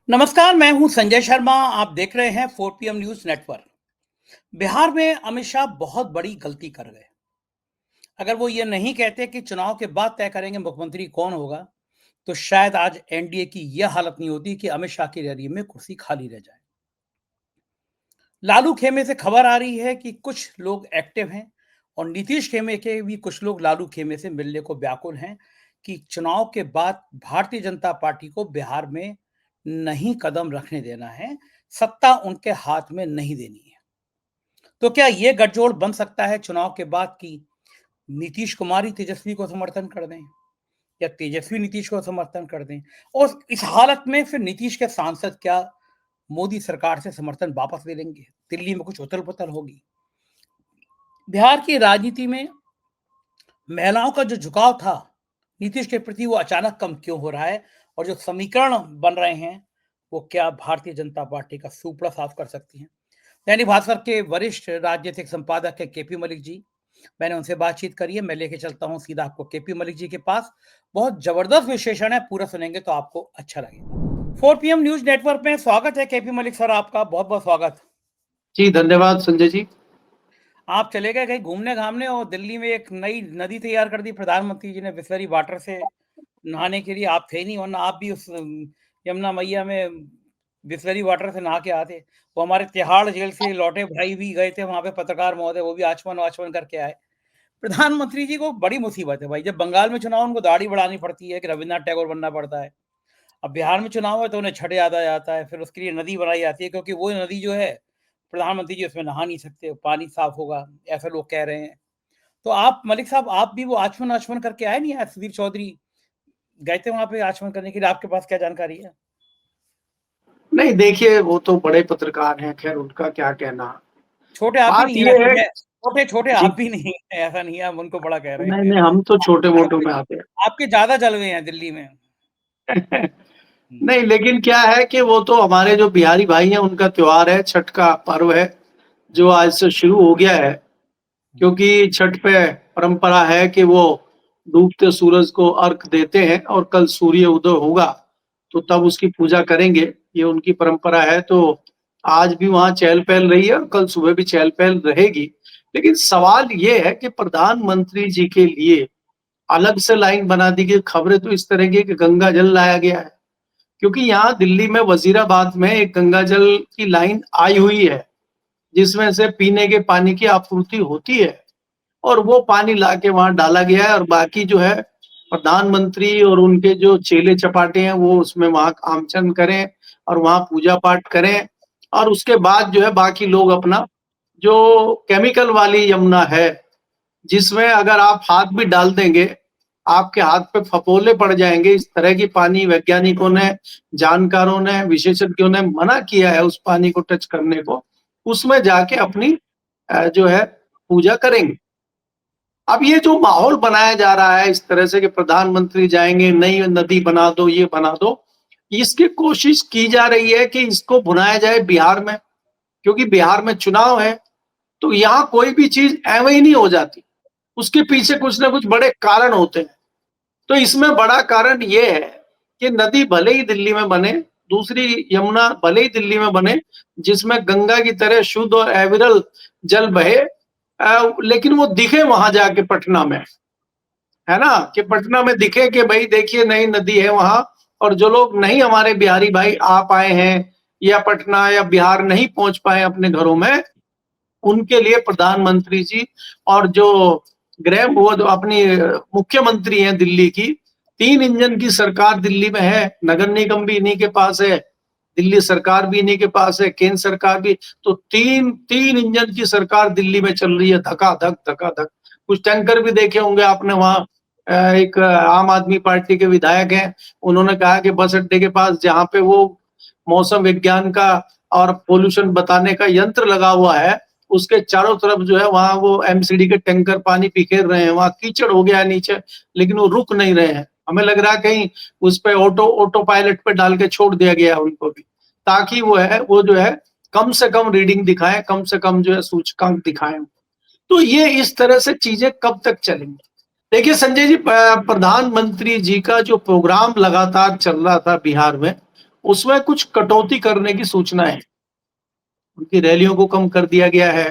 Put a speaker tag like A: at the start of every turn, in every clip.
A: नमस्कार, मैं हूं संजय शर्मा। आप देख रहे हैं 4 पीएम न्यूज नेटवर्क। बिहार में अमित शाह बहुत बड़ी गलती कर गए। अगर वो ये नहीं कहते कि चुनाव के बाद तय करेंगे मुख्यमंत्री कौन होगा, तो शायद आज एनडीए की यह हालत नहीं होती कि अमित शाह की रैली में कुर्सी खाली रह जाए। लालू खेमे से खबर आ रही है कि कुछ लोग एक्टिव हैं और नीतीश खेमे के भी कुछ लोग लालू खेमे से मिलने को व्याकुल हैं कि चुनाव के बाद भारतीय जनता पार्टी को बिहार में नहीं कदम रखने देना है, सत्ता उनके हाथ में नहीं देनी है। तो क्या ये गठजोड़ बन सकता है चुनाव के बाद कि नीतीश कुमार ही तेजस्वी को समर्थन कर दें या तेजस्वी नीतीश को समर्थन कर दें? और इस हालत में फिर नीतीश के सांसद क्या मोदी सरकार से समर्थन वापस ले लेंगे? दिल्ली में कुछ उथल-पुथल होगी। बिहार की राजनीति में महिलाओं का जो झुकाव था नीतीश के प्रति, वो अचानक कम क्यों हो रहा है? और जो समीकरण बन रहे हैं, वो क्या भारतीय जनता पार्टी का सूपड़ा साफ कर सकती हैं? दैनिक भास्कर के वरिष्ठ राजनीतिक संपादक है केपी मलिक जी। मैंने उनसे बातचीत करी है। मैं लेके चलता हूँ सीधा आपको केपी मलिक जी के पास। बहुत जबरदस्त विश्लेषण है, पूरा सुनेंगे तो आपको अच्छा लगेगा। 4 पीएम न्यूज नेटवर्क में स्वागत है केपी मलिक सर, आपका बहुत-बहुत स्वागत।
B: जी, धन्यवाद संजय जी।
A: आप चले गए कहीं घूमने-घामने और दिल्ली में एक नई नदी तैयार कर दी प्रधानमंत्री जी ने बिसलेरी वाटर से नहाने के लिए। आप थे नहीं, वरना आप भी उस यमुना मैया में बिसलेरी वाटर से नहा के आते। वो हमारे तिहाड़ जेल से लौटे भाई भी गए थे वहाँ पे, पत्रकार महोदय, वो भी आचमन-वाचमन करके आए। प्रधानमंत्री जी को बड़ी मुसीबत है भाई, जब बंगाल में चुनाव उनको दाढ़ी बढ़ानी पड़ती है कि रविन्द्रनाथ टैगोर बनना पड़ता है। अब बिहार में चुनाव है तो उन्हें छठ याद आ जाता है, फिर उसके लिए नदी बनाई जाती है क्योंकि वो नदी जो है प्रधानमंत्री जी उसमें नहा नहीं सकते, पानी साफ होगा, ऐसा लोग कह रहे हैं। तो आप मलिक साहब, आप भी वो आचमन-वाचमन करके आए नहीं? आज सुदीप चौधरी गए थे वहाँ पे आचमन करने के लिए, आपके पास क्या जानकारी है?
B: नहीं देखिए, वो तो बड़े पत्रकार हैं, ख़ैर उनका क्या कहना।
A: छोटे आप भी
B: बात
A: नहीं
B: ये
A: हैं,
B: है
A: छोटे-छोटे
B: जी,
A: आप भी नहीं हैं, ऐसा नहीं है आप उनको बड़ा कह रहे
B: नहीं,
A: हैं।
B: नहीं हम तो छोटे-मोटों
A: आपके
B: में आते
A: आपके ज़्यादा जलवे हैं दिल्ली में।
B: हैं।
A: हुँ,
B: नहीं, लेकिन क्या है कि वो तो हमारे जो बिहारी भाई हैं, उनका त्योहार है, छठ का पर्व है, जो आज से शुरू हो गया है।
A: हुँ,
B: क्योंकि छठ पे परंपरा है कि वो डूबते सूरज को अर्घ देते हैं और कल सूर्य उदय होगा, तो तब उसकी पूजा करेंगे, ये उनकी परंपरा है। तो आज भी वहाँ चहल-पहल रही है और कल सुबह भी चहल-पहल रहेगी। लेकिन सवाल ये है कि प्रधानमंत्री जी के लिए अलग से लाइन बना दी गई। खबरें तो इस तरह की है कि गंगा जल लाया गया है, क्योंकि यहाँ दिल्ली में वज़ीराबाद में एक गंगा जल की लाइन आई हुई है, जिसमें से पीने के पानी की आपूर्ति होती है। और वो पानी लाके वहाँ डाला गया है और बाकी जो है प्रधानमंत्री और उनके जो चेले-चपाटे हैं वो उसमें वहाँ आमचन करें और वहाँ पूजा-पाठ करें और उसके बाद जो है बाकी लोग अपना जो केमिकल वाली यमुना है, जिसमें अगर आप हाथ भी डाल देंगे, आपके हाथ पे फफोले पड़ जाएँगे, इस तरह की पानी वैज्ञानिकों ने, जानकारों ने, विशेषज्ञों ने मना किया है उस पानी को टच करने को, उसमें जाके अपनी जो है पूजा करेंगे। अब ये जो माहौल बनाया जा रहा है इस तरह से कि प्रधानमंत्री जाएँगे, नई नदी बना दो, ये बना दो, इसकी कोशिश की जा रही है कि इसको भुनाया जाए बिहार में, क्योंकि बिहार में चुनाव है, तो यहाँ कोई भी चीज़ ऐवें ही नहीं हो जाती। उसके पीछे कुछ ना कुछ बड़े कारण होते हैं। तो इसमें बड़ा कारण ये है कि नदी भले ही दिल्ली में बने, दूसरी यमुना भले ही दिल्ली में बने, जिसमें गंगा की तरह शुद्ध और अविरल जल बहे, लेकिन वो दिखे वहाँ जाके पटना में, है ना? कि पटना में दिखे कि भई देखिए नई नदी है वहाँ। और जो लोग नहीं हमारे बिहारी भाई आ पाए हैं या पटना या बिहार नहीं पहुँच पाए अपने घरों में, उनके लिए प्रधानमंत्री जी और जो गृह वो जो अपनी मुख्यमंत्री हैं दिल्ली की, 3 इंजन की सरकार दिल्ली में है, नगर निगम भी इन्हीं के पास है, दिल्ली सरकार भी इन्हीं के पास है, केंद्र सरकार भी। तो 3 इंजन की सरकार दिल्ली में चल रही है, धका-धक, धका-धक। कुछ टैंकर भी देखे होंगे आपने वहाँ। एक आम आदमी पार्टी के विधायक हैं, उन्होंने कहा कि बस अड्डे के पास जहाँ पे वो मौसम विज्ञान का और पॉल्यूशन बताने का यंत्र लगा हुआ है, उसके चारों तरफ जो है वहाँ वो एमसीडी के टैंकर पानी बिखेर रहे हैं, वहाँ कीचड़ हो गया है नीचे, लेकिन वो रुक नहीं रहे हैं। हमें लग रहा है कहीं उस पे ऑटो पायलट पे डाल के छोड़ दिया गया है उनको भी, ताकि वो जो है कम से कम रीडिंग दिखाएँ, कम से कम जो है सूचकांक दिखाएँ। तो ये इस तरह से चीज़ें कब तक चलेंगी? देखिए संजय जी, प्रधानमंत्री जी का जो प्रोग्राम लगातार चल रहा था बिहार में, उसमें कुछ कटौती करने की सूचना है। उनकी रैलियों को कम कर दिया गया है।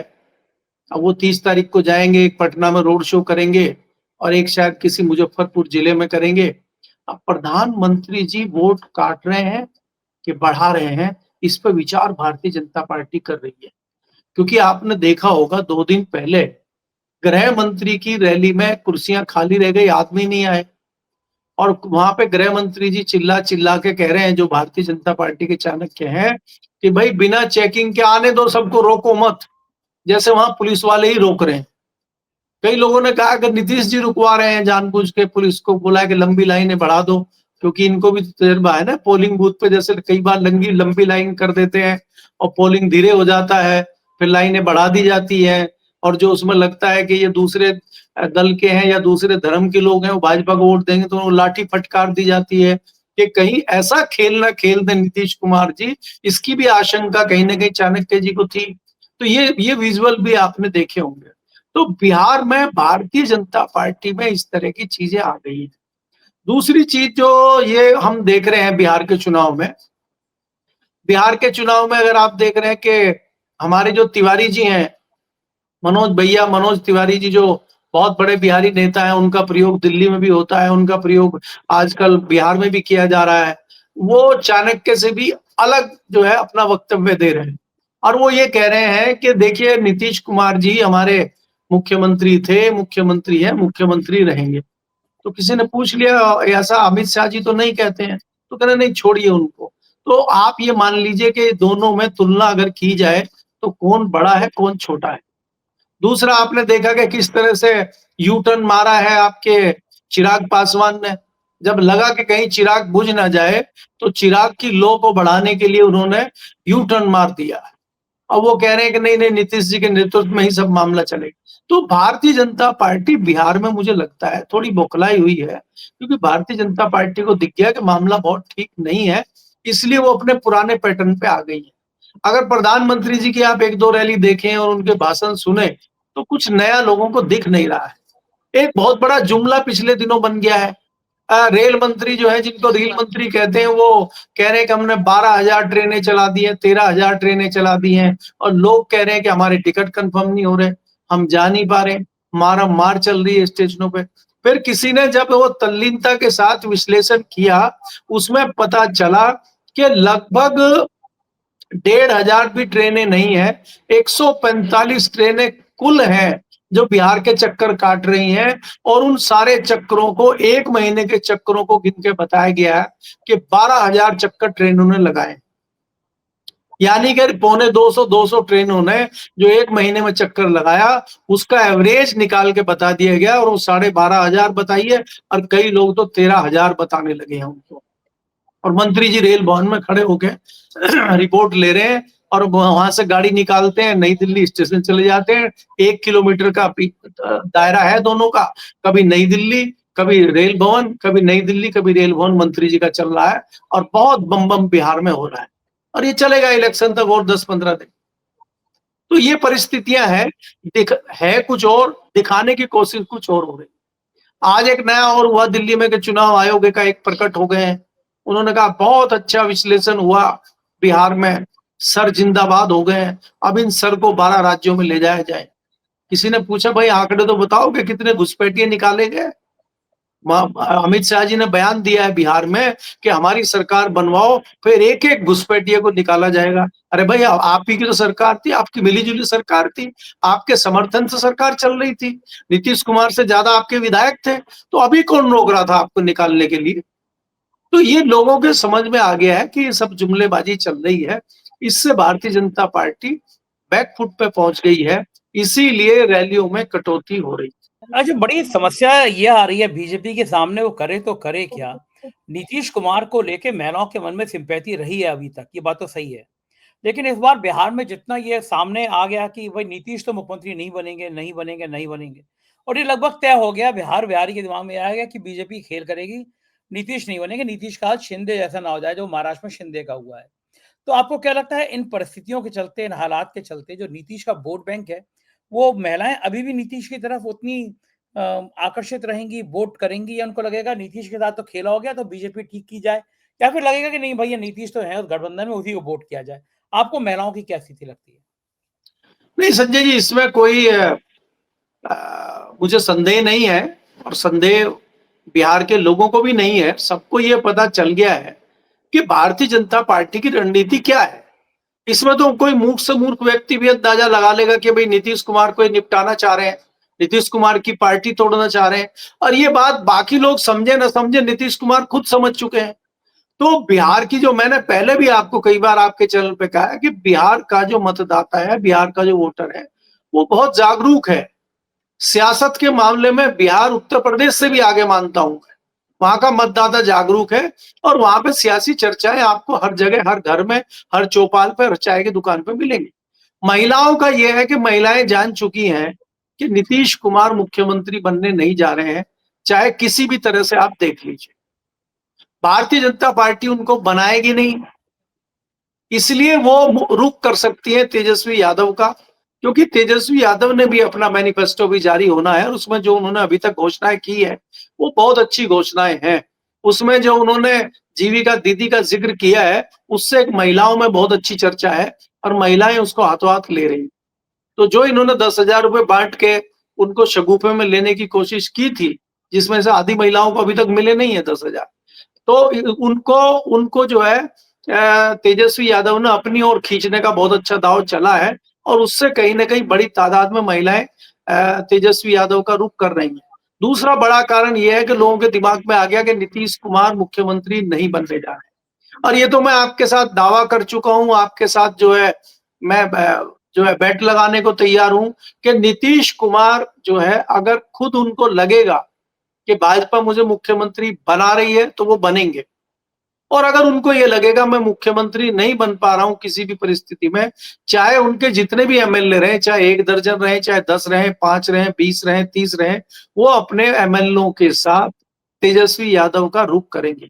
B: अब वो 30 तारीख को जाएंगे, एक पटना में रोड शो करेंगे और एक शायद किसी मुजफ्फरपुर जिले में करेंगे। अब प्रधानमंत्री जी वोट काट रहे हैं कि बढ़ा रहे हैं, इस पर विचार भारतीय जनता पार्टी कर रही है। क्योंकि आपने देखा होगा 2 दिन पहले गृह मंत्री की रैली में कुर्सियां खाली रह गई, आदमी नहीं आए और वहां पे गृह मंत्री जी चिल्ला चिल्ला के कह रहे हैं, जो भारतीय जनता पार्टी के चाणक्य हैं, कि भाई बिना चेकिंग के आने दो, सबको रोको मत, जैसे वहां पुलिस वाले ही रोक रहे हैं। कई लोगों ने कहा कि नीतीश जी रुकवा रहे हैं जानबूझ के, पुलिस को बोला कि लंबी लाइनें बढ़ा दो, क्योंकि इनको भी तजुर्बा है ना पोलिंग बूथ पे, जैसे कई बार लंबी लाइन कर देते हैं और पोलिंग धीरे हो जाता है, फिर लाइनें बढ़ा दी जाती है और जो उसमें लगता है कि ये दूसरे दल के हैं या दूसरे धर्म के लोग हैं, वो भाजपा को वोट देंगे, तो लाठी फटकार दी जाती है कि कहीं ऐसा खेल ना खेल दे नीतीश कुमार जी। इसकी भी आशंका कहीं ना कहीं चाणक्य जी को थी। तो ये विजुअल भी आपने देखे होंगे। तो बिहार में भारतीय जनता पार्टी में इस तरह की चीजें आ गई है। दूसरी चीज जो ये हम देख रहे हैं बिहार के चुनाव में, बिहार के चुनाव में अगर आप देख रहे हैं कि हमारे जो तिवारी जी हैं, मनोज तिवारी जी, जो बहुत बड़े बिहारी नेता हैं, उनका प्रयोग दिल्ली में भी होता है, उनका प्रयोग आजकल बिहार में भी किया जा रहा है। वो चाणक्य से भी अलग जो है अपना वक्तव्य दे रहे हैं और वो ये कह रहे हैं कि देखिए नीतीश कुमार जी हमारे मुख्यमंत्री थे, मुख्यमंत्री है, मुख्यमंत्री रहेंगे। तो किसी ने पूछ लिया ऐसा अमित शाह जी तो नहीं कहते हैं, तो कह रहे नहीं छोड़िए उनको। तो आप ये मान लीजिए कि दोनों में तुलना अगर की जाए तो कौन बड़ा है कौन छोटा है। दूसरा आपने देखा कि किस तरह से यू टर्न मारा है आपके चिराग पासवान ने। जब लगा कि कहीं चिराग बुझ ना जाए तो चिराग की लो को बढ़ाने के लिए उन्होंने यू टर्न मार दिया। अब वो कह रहे हैं कि नहीं नहीं नीतीश जी के नेतृत्व में ही सब मामला चलेगा। तो भारतीय जनता पार्टी बिहार में मुझे लगता है थोड़ी बौखलाई हुई है, क्योंकि भारतीय जनता पार्टी को दिख गया कि मामला बहुत ठीक नहीं है, इसलिए वो अपने पुराने पैटर्न पे आ गई है। अगर प्रधानमंत्री जी की आप 1-2 रैली देखें और उनके भाषण सुने तो कुछ नया लोगों को दिख नहीं रहा है। एक बहुत बड़ा जुमला पिछले दिनों बन गया है। रेल मंत्री जो है, जिनको रेल मंत्री कहते हैं, वो कह रहे हैं कि हमने 12,000 ट्रेनें चला दी हैं, 13,000 ट्रेनें चला दी हैं और लोग कह रहे हैं कि हमारे टिकट कंफर्म नहीं हो रहे, हम जा नहीं पा रहे, मारम मार चल रही है स्टेशनों पे। फिर किसी ने जब वो तल्लीनता के साथ विश्लेषण किया, उसमें पता चला कि लगभग 1,500 भी ट्रेनें नहीं है, 145 ट्रेनें कुल हैं जो बिहार के चक्कर काट रही हैं और उन सारे चक्करों को 1 महीने के चक्करों को गिन के बताया गया है कि 12,000 चक्कर ट्रेनों ने लगाए। यानी कि पौने 200 ट्रेनों ने जो 1 महीने में चक्कर लगाया, उसका एवरेज निकाल के बता दिया गया और वो 12,500 बताइए और कई लोग तो 13,000 बताने लगे हैं उनको। और मंत्री जी रेल भवन में खड़े होके रिपोर्ट ले रहे हैं और वहां से गाड़ी निकालते हैं, नई दिल्ली स्टेशन चले जाते हैं। 1 किलोमीटर का दायरा है दोनों का, कभी नई दिल्ली, कभी रेल भवन, कभी नई दिल्ली, कभी रेल भवन मंत्री जी का चल रहा है और बहुत बम बम बिहार में हो रहा है और ये चलेगा इलेक्शन तक और 10-15 दिन। तो ये परिस्थितियां हैं, है कुछ और, दिखाने की कोशिश कुछ और हो रही। आज एक नया और हुआ दिल्ली में कि चुनाव आयोग का एक प्रकट हो गए हैं। उन्होंने कहा बहुत अच्छा विश्लेषण हुआ बिहार में, सर जिंदाबाद हो गए हैं, अब इन सर को 12 राज्यों में ले जाया जाए। किसी ने पूछा भाई आंकड़े तो बताओ कि कितने घुसपैठिए निकाले गए। अमित शाह जी ने बयान दिया है बिहार में कि हमारी सरकार बनवाओ, फिर एक एक घुसपैठिए को निकाला जाएगा। अरे भाई आप ही की तो सरकार थी, आपकी मिलीजुली सरकार थी, आपके समर्थन से सरकार चल रही थी, नीतीश कुमार से ज्यादा आपके विधायक थे, तो अभी कौन रोक रहा था आपको निकालने के लिए। तो ये लोगों के समझ में आ गया है कि ये सब जुमलेबाजी चल रही है, इससे भारतीय जनता पार्टी बैकफुट पे पहुंच गई है, इसीलिए रैलियों में कटौती हो रही है।
A: अच्छा, बड़ी समस्या ये आ रही है बीजेपी के सामने, वो करे तो करे क्या? नीतीश कुमार को लेके महिलाओं के मन में सिंपैथी रही है अभी तक, ये बात तो सही है। लेकिन इस बार बिहार में जितना ये सामने आ गया कि भाई नीतीश तो मुख्यमंत्री नहीं बनेंगे, नहीं बनेंगे, नहीं बनेंगे और ये लगभग तय हो गया, बिहारी के दिमाग में आ गया कि बीजेपी खेल करेगी, नीतीश नहीं बनेंगे, नीतीश का हाल शिंदे जैसा ना हो जाए जो महाराष्ट्र में शिंदे का हुआ है। तो आपको क्या लगता है इन परिस्थितियों के चलते, इन हालात के चलते जो नीतीश का वोट बैंक है, वो महिलाएँ अभी भी नीतीश की तरफ उतनी आकर्षित रहेंगी, वोट करेंगी या उनको लगेगा नीतीश के साथ तो खेला हो गया तो बीजेपी ठीक की जाए? या फिर लगेगा कि नहीं भाई ये नीतीश तो है उस गठबंधन में, उसी को वोट किया जाए? आपको महिलाओं की क्या स्थिति लगती है?
B: नहीं संजय जी, इसमें कोई मुझे संदेह नहीं है, और संदेह बिहार के लोगों को भी नहीं है। सबको ये पता चल गया है कि भारतीय जनता पार्टी की रणनीति क्या है। इसमें तो कोई मूर्ख से मूर्ख व्यक्ति भी अंदाजा लगा लेगा कि भाई नीतीश कुमार को निपटाना चाह रहे हैं, नीतीश कुमार की पार्टी तोड़ना चाह रहे हैं। और ये बात बाकी लोग समझे ना समझे, नीतीश कुमार खुद समझ चुके हैं। तो बिहार की, जो मैंने पहले भी आपको कई बार आपके चैनल पे कहा है कि बिहार का जो मतदाता है, बिहार का जो वोटर है, वो बहुत जागरूक है। सियासत के मामले में बिहार उत्तर प्रदेश से भी आगे मानता हूं। वहां का मतदाता जागरूक है, और वहां पे सियासी चर्चाएं आपको हर जगह, हर घर में, हर चौपाल पे, हर चाय की दुकान पे मिलेंगी। महिलाओं का यह है कि महिलाएं जान चुकी हैं कि नीतीश कुमार मुख्यमंत्री बनने नहीं जा रहे हैं, चाहे किसी भी तरह से आप देख लीजिए। भारतीय जनता पार्टी उनको बनाएगी नहीं, इसलिए वो रुक कर सकती है तेजस्वी यादव का, क्योंकि तेजस्वी यादव ने भी अपना मैनिफेस्टो भी जारी होना है, और उसमें जो उन्होंने अभी तक घोषणाएं की है वो बहुत अच्छी घोषणाएं हैं। उसमें जो उन्होंने जीविका दीदी का जिक्र किया है, उससे महिलाओं में बहुत अच्छी चर्चा है, और महिलाएं उसको हाथों हाथ ले रही। तो जो इन्होंने 10,000 रुपए बांट के उनको शगुफे में लेने की कोशिश की थी, जिसमें से आधी महिलाओं को अभी तक मिले नहीं है 10,000, तो उनको उनको जो है तेजस्वी यादव ने अपनी ओर खींचने का बहुत अच्छा दाव चला है, और उससे कहीं ना कहीं बड़ी तादाद में महिलाएं तेजस्वी यादव का रुख कर रही हैं। दूसरा बड़ा कारण यह है कि लोगों के दिमाग में आ गया कि नीतीश कुमार मुख्यमंत्री नहीं बनने जा रहे, और ये तो मैं आपके साथ दावा कर चुका हूं, आपके साथ जो है मैं जो है बेट लगाने को तैयार हूं कि नीतीश कुमार जो है, अगर खुद उनको लगेगा कि भाजपा मुझे मुख्यमंत्री बना रही है, तो वो बनेंगे। और अगर उनको ये लगेगा मैं मुख्यमंत्री नहीं बन पा रहा हूं किसी भी परिस्थिति में, चाहे उनके जितने भी एमएलए रहे, चाहे 1 दर्जन रहे, चाहे 10 रहे, 5 रहे, 20 रहे, 30 रहे, वो अपने एमएलए के साथ तेजस्वी यादव का रुख करेंगे।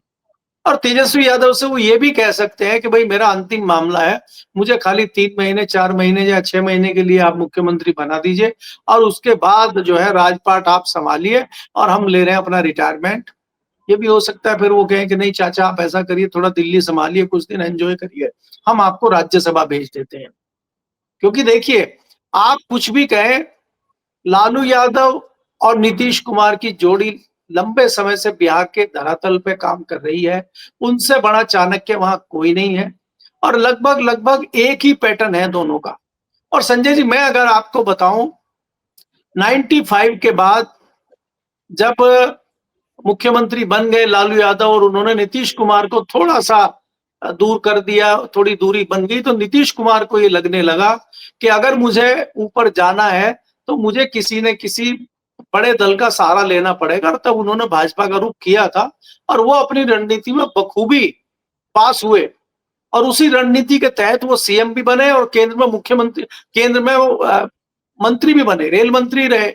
B: और तेजस्वी यादव से वो ये भी कह सकते हैं कि भाई मेरा अंतिम मामला है, मुझे खाली 3 महीने, 4 महीने या 6 महीने के लिए आप मुख्यमंत्री बना दीजिए, और उसके बाद जो है राजपाट आप संभालिए, और हम ले रहे हैं अपना रिटायरमेंट। ये भी हो सकता है फिर वो कहें कि नहीं चाचा आप ऐसा करिए, थोड़ा दिल्ली संभालिए, कुछ दिन एंजॉय करिए, हम आपको राज्यसभा भेज देते हैं। क्योंकि देखिए, आप कुछ भी कहें, लालू यादव और नीतीश कुमार की जोड़ी लंबे समय से बिहार के धरातल पे काम कर रही है। उनसे बड़ा चाणक्य वहां कोई नहीं है, और लगभग लगभग एक ही पैटर्न है दोनों का। और संजय जी, मैं अगर आपको बताऊं, 95 के बाद जब मुख्यमंत्री बन गए लालू यादव, और उन्होंने नीतीश कुमार को थोड़ा सा दूर कर दिया, थोड़ी दूरी बन गई, तो नीतीश कुमार को ये लगने लगा कि अगर मुझे ऊपर जाना है तो मुझे किसी न किसी बड़े दल का सहारा लेना पड़ेगा, और तब उन्होंने भाजपा का रुख किया था, और वो अपनी रणनीति में बखूबी पास हुए, और उसी रणनीति के तहत वो सीएम भी बने, और केंद्र में मुख्यमंत्री, केंद्र में वो मंत्री भी बने, रेल मंत्री रहे।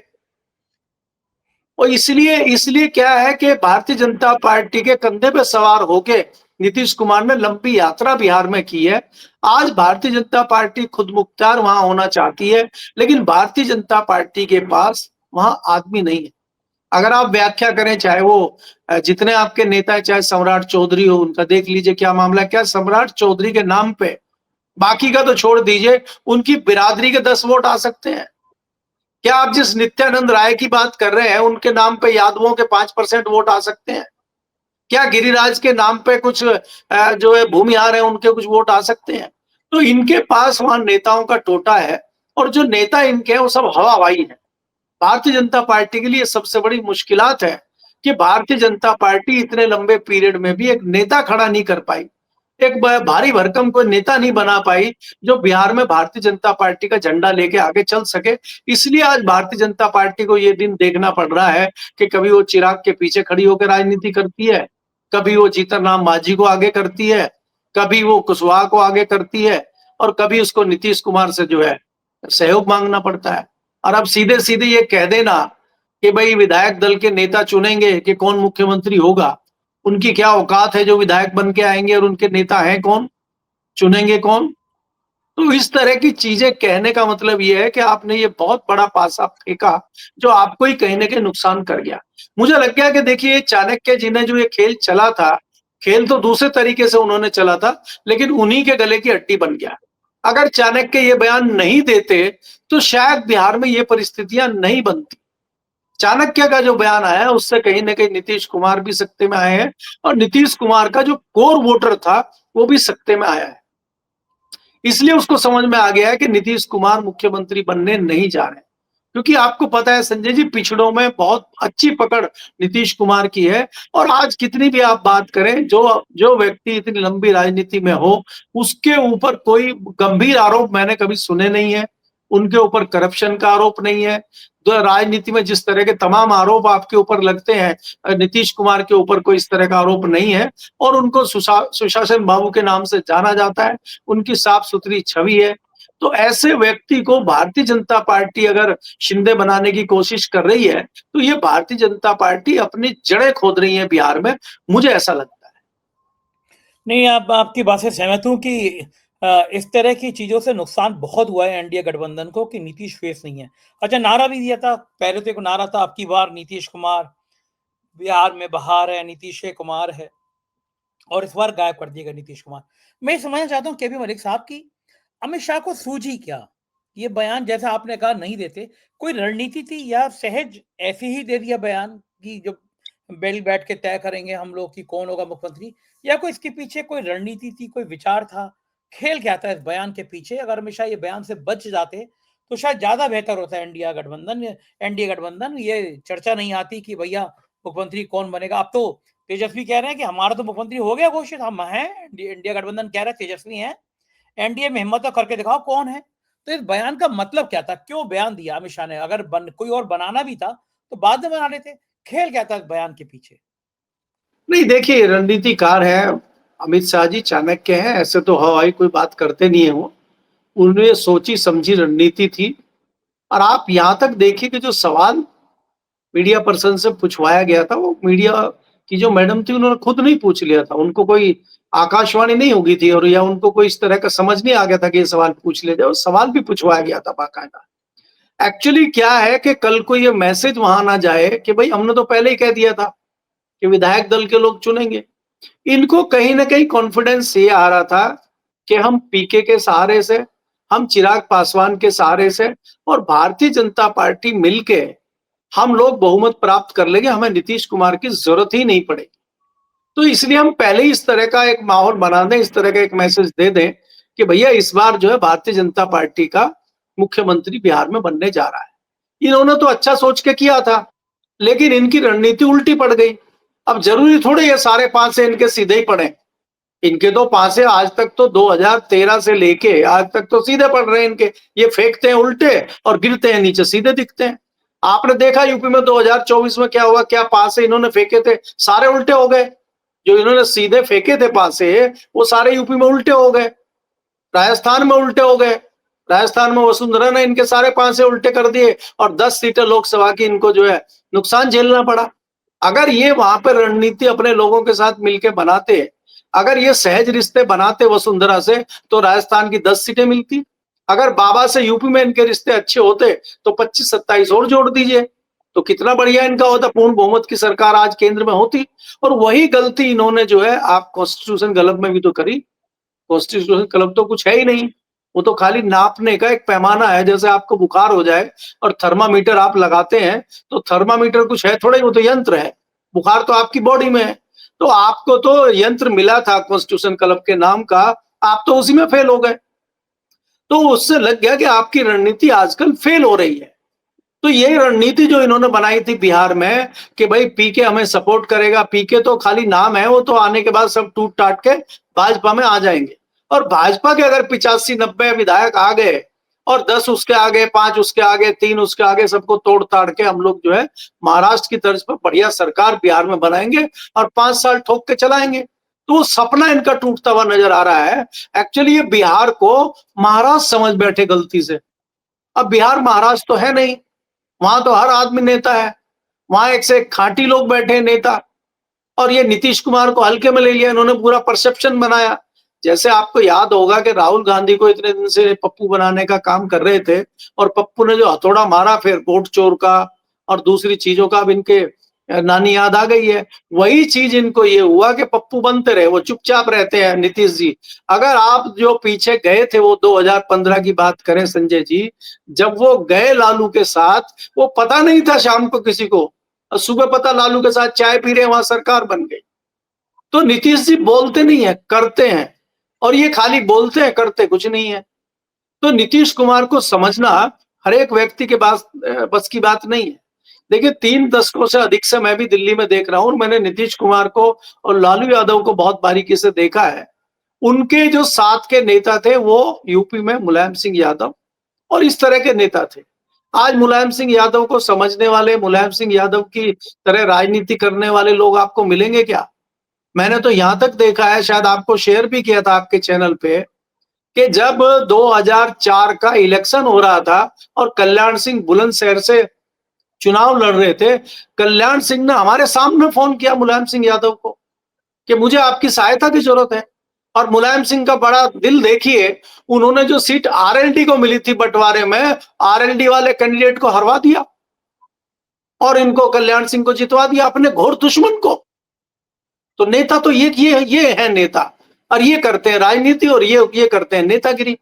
B: और इसलिए इसलिए क्या है कि भारतीय जनता पार्टी के कंधे पे सवार होके नीतीश कुमार ने लंबी यात्रा बिहार में की है। आज भारतीय जनता पार्टी खुद मुख्तार वहां होना चाहती है, लेकिन भारतीय जनता पार्टी के पास वहां आदमी नहीं है। अगर आप व्याख्या करें, चाहे वो जितने आपके नेता है, चाहे सम्राट चौधरी हो, उनका देख लीजिए क्या मामला है। क्या सम्राट चौधरी के नाम पे, बाकी का तो छोड़ दीजिए, उनकी बिरादरी के 10 वोट आ सकते हैं? क्या आप जिस नित्यानंद राय की बात कर रहे हैं, उनके नाम पे यादवों के 5% वोट आ सकते हैं? क्या गिरिराज के नाम पे कुछ जो है भूमिहार है, उनके कुछ वोट आ सकते हैं? तो इनके पास वहां नेताओं का टोटा है, और जो नेता इनके हैं वो सब हवा हवाई है। भारतीय जनता पार्टी के लिए सबसे बड़ी मुश्किलात है कि भारतीय जनता पार्टी इतने लंबे पीरियड में भी एक नेता खड़ा नहीं कर पाई, एक भारी भरकम कोई नेता नहीं बना पाई जो बिहार में भारतीय जनता पार्टी का झंडा लेके आगे चल सके। इसलिए आज भारतीय जनता पार्टी को ये दिन देखना पड़ रहा है कि कभी वो चिराग के पीछे खड़ी होकर राजनीति करती है, कभी वो जीतन राम मांझी को आगे करती है, कभी वो कुशवाहा को आगे करती है, और कभी उसको नीतीश कुमार से जो है सहयोग मांगना पड़ता है। और अब सीधे सीधे ये कह देना कि भाई विधायक दल के नेता चुनेंगे कि कौन मुख्यमंत्री होगा, उनकी क्या औकात है जो विधायक बन के आएंगे, और उनके नेता हैं कौन, चुनेंगे कौन? तो इस तरह की चीजें कहने का मतलब ये है कि आपने ये बहुत बड़ा पासा फेंका जो आपको ही कहीं ना कहीं नुकसान कर गया। मुझे लग गया कि देखिए चाणक्य जी ने जो ये खेल चला था खेल तो दूसरे तरीके से उन्होंने चला था, लेकिन उन्हीं के गले की हड्डी बन गया। अगर चाणक्य ये बयान नहीं देते तो शायद बिहार में ये परिस्थितियां नहीं बनती। चाणक्य का जो बयान आया उससे कहीं ना कहीं नीतीश कुमार भी सकते में आए हैं, और नीतीश कुमार का जो कोर वोटर था वो भी सकते में आया है। इसलिए उसको समझ में आ गया है कि नीतीश कुमार मुख्यमंत्री बनने नहीं जा रहे, क्योंकि आपको पता है संजय जी, पिछड़ों में बहुत अच्छी पकड़ नीतीश कुमार की है। और आज कितनी भी आप बात करें, जो जो व्यक्ति इतनी लंबी राजनीति में हो, उसके ऊपर कोई गंभीर आरोप मैंने कभी सुने नहीं है। उनके ऊपर करप्शन का आरोप नहीं है। जो राजनीति में जिस तरह के तमाम आरोप आपके ऊपर लगते हैं, नीतीश कुमार के ऊपर कोई इस तरह का आरोप नहीं है। और उनको सुशासन बाबू के नाम से जाना जाता है, उनकी साफ सुथरी छवि है। तो ऐसे व्यक्ति को भारतीय जनता पार्टी अगर शिंदे बनाने की कोशिश कर रही है, तो ये भारतीय जनता पार्टी अपनी जड़ें खोद रही है बिहार में, मुझे ऐसा लगता है।
A: नहीं, आप आपकी बात से सहमत हूं कि इस तरह की चीजों से नुकसान बहुत हुआ है एनडीए गठबंधन को कि नीतीश फेस नहीं है। अच्छा, नारा भी दिया था पहले, तो एक नारा था अब की बार नीतीश कुमार, बिहार में बहार है, नीतीश कुमार है, और इस बार गायब कर दिएगा नीतीश कुमार। मैं समझना चाहता हूँ केपी मलिक साहब की अमित शाह को सूझी क्या? ये बयान जैसा आपने कहा नहीं देते, कोई रणनीति थी या सहज ऐसे ही दे दिया बयान कि जो बेल बैठ के तय करेंगे हम लोग कि कौन होगा मुख्यमंत्री, या कोई इसके पीछे कोई रणनीति थी, कोई विचार था, खेल क्या था इस बयान के पीछे? अगर अमित शाह ये बयान से बच जाते तो शायद ज्यादा बेहतर होता है एनडीए गठबंधन। ये चर्चा नहीं आती कि भैया मुख्यमंत्री कौन बनेगा। अब तो तेजस्वी कह रहे हैं कि हमारा तो मुख्यमंत्री हो गया घोषित, हम हैं, इंडिया गठबंधन कह रहा है तेजस्वी हैं, एनडीए में हिम्मत तो करके दिखाओ कौन है। तो इस बयान का मतलब क्या था, क्यों बयान दिया अमित शाह ने? अगर कोई और बनाना भी था तो बाद में बना लेते। खेल क्या था इस बयान के पीछे?
B: नहीं, देखिए, रणनीतिकार है अमित शाह जी, चाणक्य हैं, ऐसे तो हवाई कोई बात करते नहीं है वो। उन्हें सोची समझी रणनीति थी। और आप यहाँ तक देखिए कि जो सवाल मीडिया पर्सन से पूछवाया गया था, वो मीडिया की जो मैडम थी उन्होंने खुद नहीं पूछ लिया था। उनको कोई आकाशवाणी नहीं होगी थी, और या उनको कोई इस तरह का समझ नहीं आ गया था कि ये सवाल पूछ ले जाओ। सवाल भी पूछवाया गया था बाकायदा। एक्चुअली क्या है कि कल को ये मैसेज वहां ना जाए कि भाई हमने तो पहले ही कह दिया था कि विधायक दल के लोग चुनेंगे। इनको कहीं ना कहीं कॉन्फिडेंस ये आ रहा था कि हम पीके के सहारे से, हम चिराग पासवान के सहारे से और भारतीय जनता पार्टी मिलके हम लोग बहुमत प्राप्त कर लेंगे, हमें नीतीश कुमार की जरूरत ही नहीं पड़ेगी। तो इसलिए हम पहले ही इस तरह का एक माहौल बना दें, इस तरह का एक मैसेज दे दें कि भैया इस बार जो है भारतीय जनता पार्टी का मुख्यमंत्री बिहार में बनने जा रहा है। इन्होंने तो अच्छा सोच के किया था, लेकिन इनकी रणनीति उल्टी पड़ गई। अब जरूरी थोड़ी ये सारे पांसे इनके सीधे ही पड़े। इनके तो पांसे आज तक तो 2013 से लेके आज तक तो सीधे पड़ रहे हैं इनके। ये फेंकते हैं उल्टे और गिरते हैं नीचे, सीधे दिखते हैं। आपने देखा यूपी में 2024 में क्या हुआ, क्या पांसे इन्होंने फेंके थे सारे उल्टे हो गए। जो इन्होंने सीधे फेंके थे पांसे वो सारे यूपी में उल्टे हो गए, राजस्थान में उल्टे हो गए। राजस्थान में वसुंधरा ने इनके सारे पांसे उल्टे कर दिए और 10 सीटें लोकसभा की इनको जो है नुकसान झेलना पड़ा। अगर ये वहां पर रणनीति अपने लोगों के साथ मिलकर बनाते, अगर ये सहज रिश्ते बनाते वसुंधरा से, तो राजस्थान की 10 सीटें मिलती। अगर बाबा से यूपी में इनके रिश्ते अच्छे होते तो 25-27 और जोड़ दीजिए, तो कितना बढ़िया इनका होता, पूर्ण बहुमत की सरकार आज केंद्र में होती। और वही गलती इन्होंने जो है आप कॉन्स्टिट्यूशन क्लब में भी तो करी। कॉन्स्टिट्यूशन क्लब तो कुछ है ही नहीं, वो तो खाली नापने का एक पैमाना है। जैसे आपको बुखार हो जाए और थर्मामीटर आप लगाते हैं, तो थर्मामीटर कुछ है थोड़ा ही, वो तो यंत्र है। बुखार तो आपकी बॉडी में है। तो आपको तो यंत्र मिला था कॉन्स्टिट्यूशन क्लब के नाम का, आप तो उसी में फेल हो गए। तो उससे लग गया कि आपकी रणनीति आजकल फेल हो रही है। तो यही रणनीति जो इन्होंने बनाई थी बिहार में कि भाई पीके हमें सपोर्ट करेगा, पीके तो खाली नाम है, वो तो आने के बाद सब टूट टाट के भाजपा में आ जाएंगे। और भाजपा के अगर 85-90 विधायक आ गए और 10 उसके आगे, 5 उसके आगे, 3 उसके आगे, सबको तोड़ ताड़ के हम लोग जो है महाराष्ट्र की तर्ज पर बढ़िया सरकार बिहार में बनाएंगे और 5 साल ठोक के चलाएंगे। तो वो सपना इनका टूटता हुआ नजर आ रहा है। एक्चुअली ये बिहार को महाराष्ट्र समझ बैठे गलती से। अब बिहार महाराष्ट्र तो है नहीं, वहां तो हर आदमी नेता है, वहां एक से एक खांटी लोग बैठे हैं नेता। और ये नीतीश कुमार को हल्के में ले लिया, इन्होंने पूरा परसेप्शन बनाया। जैसे आपको याद होगा कि राहुल गांधी को इतने दिन से पप्पू बनाने का काम कर रहे थे, और पप्पू ने जो हथौड़ा मारा फिर वोट चोर का और दूसरी चीजों का, अब इनके नानी याद आ गई है। वही चीज इनको ये हुआ कि पप्पू बनते रहे, वो चुपचाप रहते हैं नीतीश जी। अगर आप जो पीछे गए थे वो 2015 की बात करें संजय जी, जब वो गए लालू के साथ, वो पता नहीं था शाम को किसी को, और सुबह पता लालू के साथ चाय पी रहे, वहां सरकार बन गई। तो नीतीश जी बोलते नहीं है, करते हैं, और ये खाली बोलते हैं, करते कुछ नहीं है। तो नीतीश कुमार को समझना हर एक व्यक्ति के बस की बात नहीं है। देखिए 3 दशकों से अधिक से मैं भी दिल्ली में देख रहा हूँ, और मैंने नीतीश कुमार को और लालू यादव को बहुत बारीकी से देखा है। उनके जो साथ के नेता थे वो यूपी में मुलायम सिंह यादव और इस तरह के नेता थे। आज मुलायम सिंह यादव को समझने वाले, मुलायम सिंह यादव की तरह राजनीति करने वाले लोग आपको मिलेंगे क्या? मैंने तो यहां तक देखा है, शायद आपको शेयर भी किया था आपके चैनल पे, कि जब 2004 का इलेक्शन हो रहा था और कल्याण सिंह बुलंदशहर से चुनाव लड़ रहे थे, कल्याण सिंह ने हमारे सामने फोन किया मुलायम सिंह यादव को कि मुझे आपकी सहायता की जरूरत है। और मुलायम सिंह का बड़ा दिल देखिए, उन्होंने जो सीट आरएलडी को मिली थी बंटवारे में, आरएलडी वाले कैंडिडेट को हरवा दिया और इनको कल्याण सिंह को जितवा दिया, अपने घोर दुश्मन को। तो नेता तो ये है नेता, और ये करते हैं राजनीति, और ये करते हैं नेतागिरी।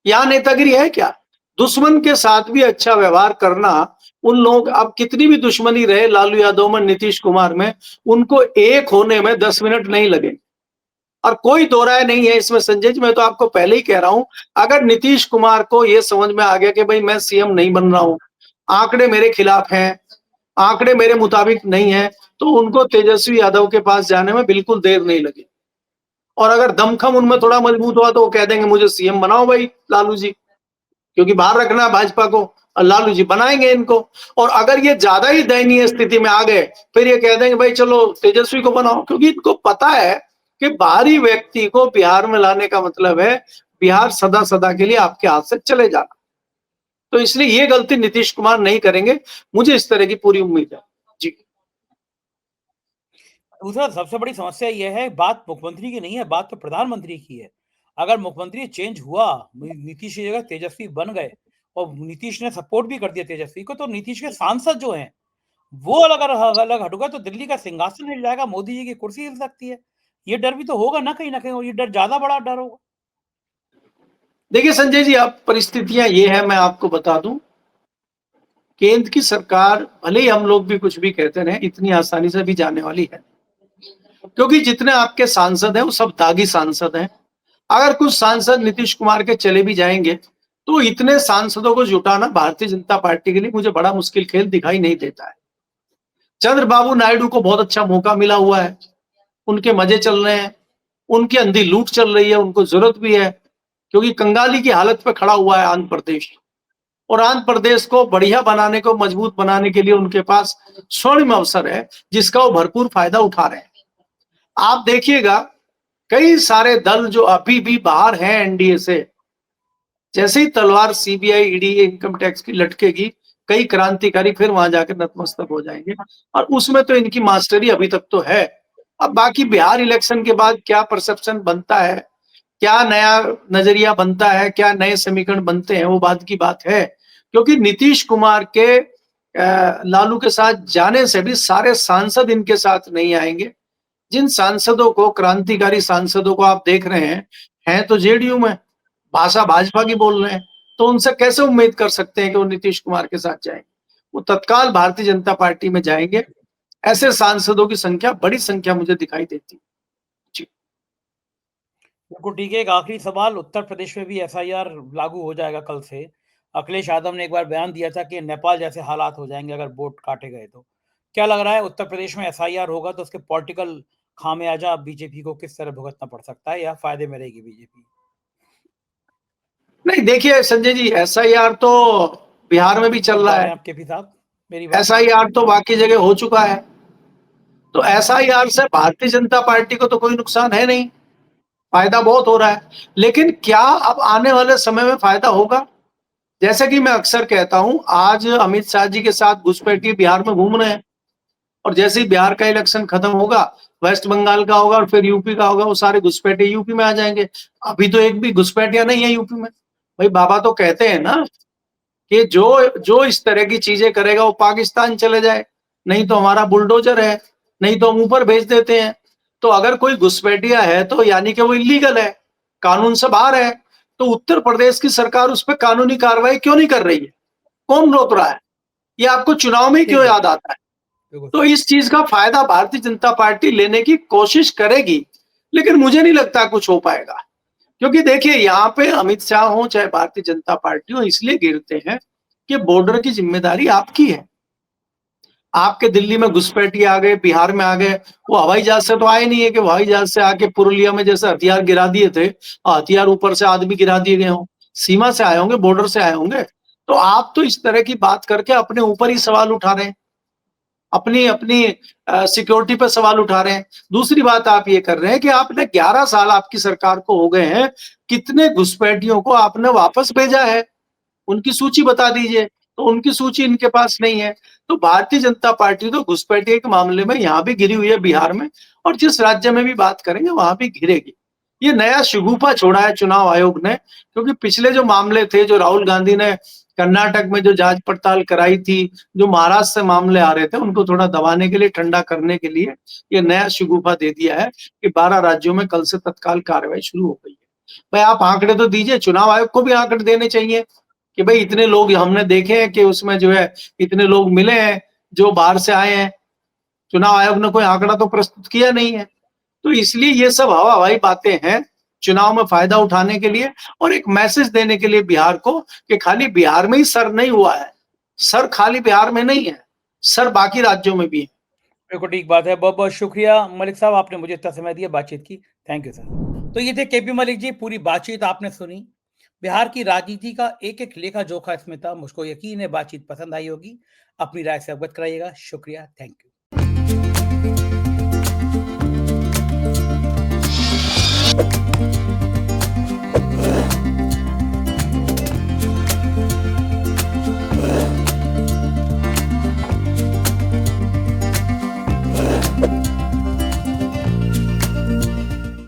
B: यहाँ नेतागिरी है क्या? दुश्मन के साथ भी अच्छा व्यवहार करना। उन लोग, अब कितनी भी दुश्मनी रहे लालू यादव में, नीतीश कुमार में, उनको एक होने में 10 मिनट नहीं लगे। और कोई दो राय नहीं है इसमें संजय जी, मैं तो आपको पहले ही कह रहा हूं, अगर नीतीश कुमार को यह समझ में आ गया कि भाई मैं सीएम नहीं बन रहा हूं, आंकड़े मेरे खिलाफ हैं, आंकड़े मेरे मुताबिक नहीं है, तो उनको तेजस्वी यादव के पास जाने में बिल्कुल देर नहीं लगी। और अगर दमखम उनमें थोड़ा मजबूत हुआ तो वो कह देंगे मुझे सीएम बनाओ भाई लालू जी, क्योंकि बाहर रखना है भाजपा को, और लालू जी बनाएंगे इनको। और अगर ये ज्यादा ही दयनीय स्थिति में आ गए, फिर ये कह देंगे भाई चलो तेजस्वी को बनाओ, क्योंकि इनको पता है कि बाहरी व्यक्ति को बिहार में लाने का मतलब है बिहार सदा सदा के लिए आपके हाथ से चले जाना। तो इसलिए ये गलती नीतीश कुमार नहीं करेंगे, मुझे इस तरह की पूरी उम्मीद है जी।
A: दूसरा सबसे बड़ी समस्या यह है, बात मुख्यमंत्री की नहीं है, बात तो प्रधानमंत्री की है। अगर मुख्यमंत्री चेंज हुआ, नीतीश की जगह तेजस्वी बन गए और नीतीश ने सपोर्ट भी कर दिया तेजस्वी को, तो नीतीश के सांसद जो हैं वो अलग अलग हट गए तो दिल्ली का सिंहासन हिल जाएगा, मोदी जी की कुर्सी हिल सकती है। ये डर भी तो होगा ना कहीं, और ये डर ज्यादा बड़ा डर होगा।
B: देखिए संजय जी, अब परिस्थितियां ये है, मैं आपको बता दूं, केंद्र की सरकार भले ही हम लोग भी कुछ भी कहते रहे, इतनी आसानी से भी जाने वाली है, क्योंकि जितने आपके सांसद हैं वो सब दागी सांसद हैं। अगर कुछ सांसद नीतीश कुमार के चले भी जाएंगे, तो इतने सांसदों को जुटाना भारतीय जनता पार्टी के लिए मुझे बड़ा मुश्किल खेल दिखाई नहीं देता है। चंद्रबाबू नायडू को बहुत अच्छा मौका मिला हुआ है, उनके मजे चल रहे हैं, उनकी अंधी लूट चल रही है, उनको जरूरत भी है, क्योंकि कंगाली की हालत पे खड़ा हुआ है आंध्र प्रदेश। और आंध्र प्रदेश को बढ़िया बनाने को, मजबूत बनाने के लिए उनके पास स्वर्णिम अवसर है, जिसका वो भरपूर फायदा उठा रहे हैं। आप देखिएगा, कई सारे दल जो अभी भी बाहर हैं एनडीए से, जैसे ही तलवार सीबीआई, ईडी, इनकम टैक्स की लटकेगी, कई क्रांतिकारी फिर वहां जाकर नतमस्तक हो जाएंगे। और उसमें तो इनकी मास्टरी अभी तक तो है। अब बाकी बिहार इलेक्शन के बाद क्या परसेप्शन बनता है, क्या नया नजरिया बनता है, क्या नए समीकरण बनते हैं, वो बात की बात है। क्योंकि नीतीश कुमार के लालू के साथ जाने से भी सारे सांसद इनके साथ नहीं आएंगे। जिन सांसदों को, क्रांतिकारी सांसदों को आप देख रहे हैं तो जेडीयू में, भाषा भाजपा की बोल रहे हैं, तो उनसे कैसे उम्मीद कर सकते हैं कि वो नीतीश कुमार के साथ जाएंगे? वो तत्काल भारतीय जनता पार्टी में जाएंगे। ऐसे सांसदों की संख्या, बड़ी संख्या मुझे दिखाई देती है जी।
A: बिल्कुल ठीक है। एक आखिरी सवाल, उत्तर प्रदेश में भी एफआईआर लागू हो जाएगा कल से। अखिलेश यादव ने एक बार बयान दिया था कि नेपाल जैसे हालात हो जाएंगे अगर वोट काटे गए तो। क्या लग रहा है, उत्तर प्रदेश में एफआईआर होगा तो उसके पॉलिटिकल खामियाजा बीजेपी को किस तरह भुगतना पड़ सकता है, या फायदे में रहेगी बीजेपी?
B: नहीं देखिए संजय जी, एसआईआर तो बिहार में भी चल रहा है,
A: आपके भी साहब मेरी बात?
B: एसआईआर तो बाकी जगह हो चुका है। तो एसआईआर से भारतीय जनता पार्टी को तो कोई नुकसान है नहीं, फायदा बहुत हो रहा है। लेकिन क्या अब आने वाले समय में फायदा होगा? जैसे कि मैं अक्सर कहता हूं, आज अमित शाह जी के साथ घुसपैठी बिहार में घूम रहे हैं, और जैसे ही बिहार का इलेक्शन खत्म होगा, वेस्ट बंगाल का होगा और फिर यूपी का होगा, वो सारे घुसपैठे यूपी में आ जाएंगे। अभी तो एक भी घुसपैठिया नहीं है यूपी में। भाई बाबा तो कहते हैं ना कि जो जो इस तरह की चीजें करेगा वो पाकिस्तान चले जाए। नहीं तो हमारा बुलडोजर है, नहीं तो हम ऊपर भेज देते हैं। तो अगर कोई घुसपैठिया है तो यानी कि वो इलीगल है, कानून से बाहर है। तो उत्तर प्रदेश की सरकार उस पर कानूनी कार्रवाई क्यों नहीं कर रही है? कौन रोक रहा है? ये आपको चुनाव में ही क्यों याद आता है? तो इस चीज का फायदा भारतीय जनता पार्टी लेने की कोशिश करेगी, लेकिन मुझे नहीं लगता कुछ हो पाएगा। क्योंकि देखिए, यहाँ पे अमित शाह हो चाहे भारतीय जनता पार्टी हो, इसलिए गिरते हैं कि बॉर्डर की जिम्मेदारी आपकी है। आपके दिल्ली में घुसपैठिए आ गए, बिहार में आ गए, वो हवाई जहाज से तो आए नहीं है कि हवाई जहाज से आके पुरुलिया में जैसे हथियार गिरा दिए थे, हथियार ऊपर से आदमी गिरा दिए गए हों। सीमा से आए होंगे, बॉर्डर से आए होंगे। तो आप तो इस तरह की बात करके अपने ऊपर ही सवाल उठा रहे हैं, अपनी अपनी सिक्योरिटी पर सवाल उठा रहे हैं। दूसरी बात आप ये कर रहे हैं कि आपने 11 साल आपकी सरकार को हो गए हैं, कितने घुसपैठियों को आपने वापस भेजा है? उनकी सूची बता दीजिए। तो उनकी सूची इनके पास नहीं है। तो भारतीय जनता पार्टी तो घुसपैठिए के मामले में यहाँ भी घिरी हुई है, बिहार में, और जिस राज्य में भी बात करेंगे वहां भी घिरेगी। ये नया शगुफा छोड़ा है चुनाव आयोग ने, क्योंकि पिछले जो मामले थे, जो राहुल गांधी ने कर्नाटक में जो जांच पड़ताल कराई थी, जो महाराष्ट्र से मामले आ रहे थे, उनको थोड़ा दबाने के लिए, ठंडा करने के लिए ये नया शगुफा दे दिया है कि 12 राज्यों में कल से तत्काल कार्रवाई शुरू हो गई है। भाई आप आंकड़े तो दीजिए, चुनाव आयोग को भी आंकड़े देने चाहिए कि भाई इतने लोग हमने देखे हैं कि उसमें जो है इतने लोग मिले हैं जो बाहर से आए हैं। चुनाव आयोग ने कोई आंकड़ा तो प्रस्तुत किया नहीं है। तो इसलिए ये सब हवा-हवाई बातें हैं, चुनाव में फायदा उठाने के लिए और एक मैसेज देने के लिए बिहार को कि खाली बिहार में ही सर नहीं हुआ है। सर खाली बिहार में नहीं है, सर बाकी राज्यों में भी है।
A: बिल्कुल ठीक बात है। बहुत-बहुत शुक्रिया मलिक साहब, आपने मुझे इतना समय दिया बातचीत की। Thank you sir. तो ये थे केपी मलिक जी, पूरी बातचीत आपने सुनी। बिहार की राजनीति का एक-एक लेखा-जोखा इसमें था। मुझको यकीन है बातचीत पसंद आई होगी। अपनी राय से अवगत कराइएगा। शुक्रिया, थैंक यू।